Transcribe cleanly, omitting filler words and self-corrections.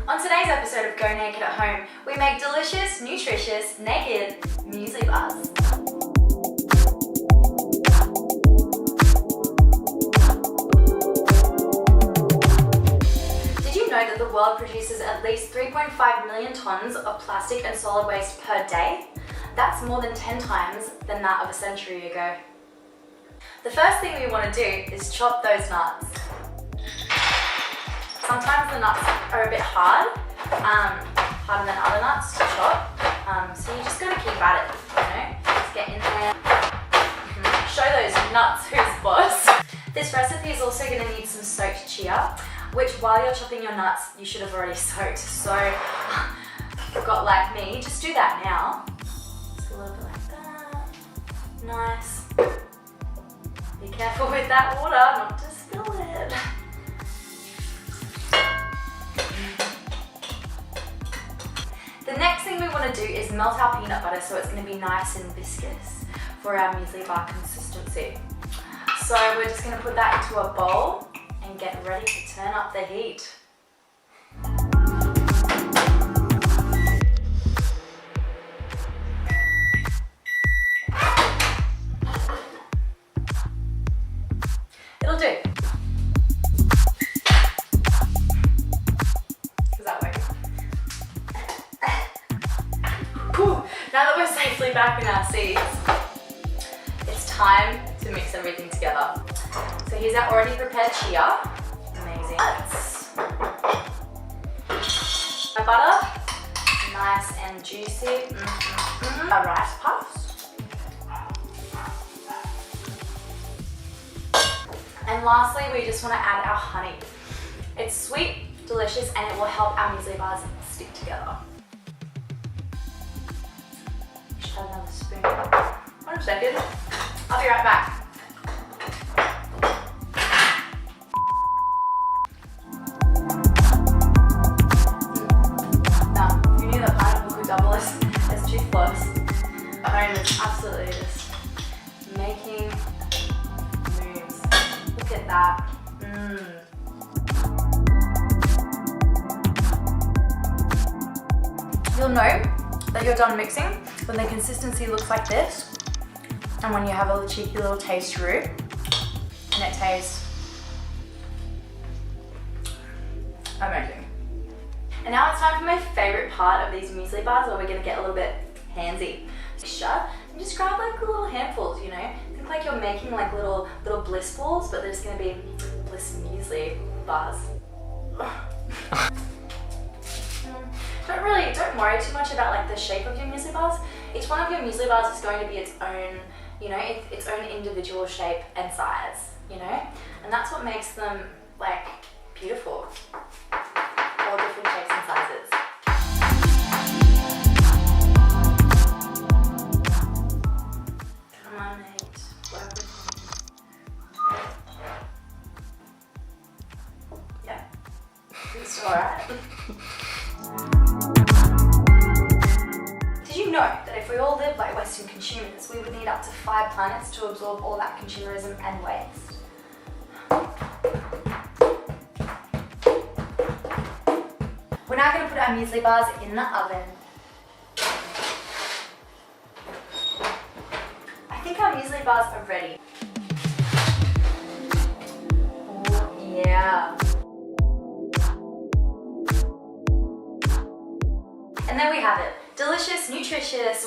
On today's episode of Go Naked at Home, we make delicious, nutritious, naked muesli bars. Did you know that the world produces at least 3.5 million tons of plastic and solid waste per day? That's more than 10 times than that of a century ago. The first thing we want to do is chop those nuts. Sometimes the nuts are a bit harder than other nuts to chop, so you just gotta keep at it, you know? Just get in there. Show those nuts who's boss. This recipe is also gonna need some soaked chia, which while you're chopping your nuts, you should have already soaked. So, forgot like me, just do that now. Just a little bit like that. Nice. Be careful with that water, not to spill it. The next thing we want to do is melt our peanut butter so it's going to be nice and viscous for our muesli bar consistency. So we're just going to put that into a bowl and get ready to turn up the heat. It'll do. Now that we're safely back in our seats, it's time to mix everything together. So here's our already prepared chia. Amazing. Our butter, nice and juicy. Our rice puffs. And lastly, we just want to add our honey. It's sweet, delicious, and it will help our muesli bars stick together. Add another spoon. 1 second. I'll be right back. Now, you knew that pineapple could double as tooth floss. Home is absolutely just making moves. Look at that. You'll know that you're done mixing when the consistency looks like this and when you have a cheeky little taste roux and it tastes amazing. And now it's time for my favorite part of these muesli bars where we're going to get a little bit handsy. Shut and just grab like little handfuls, you know? Think like you're making like little bliss balls, but there's going to be bliss muesli bars. Don't worry too much about like the shape of your muesli bars. Each one of your muesli bars is going to be its own, you know, its own individual shape and size, you know? And that's what makes them like beautiful. All different shapes and sizes. Come on, mate. Work with me. Yeah. It's alright. Did you know that if we all lived like Western consumers, we would need up to 5 planets to absorb all that consumerism and waste? We're now going to put our muesli bars in the oven. I think our muesli bars are ready. Oh, yeah. And there we have it. Delicious, nutritious,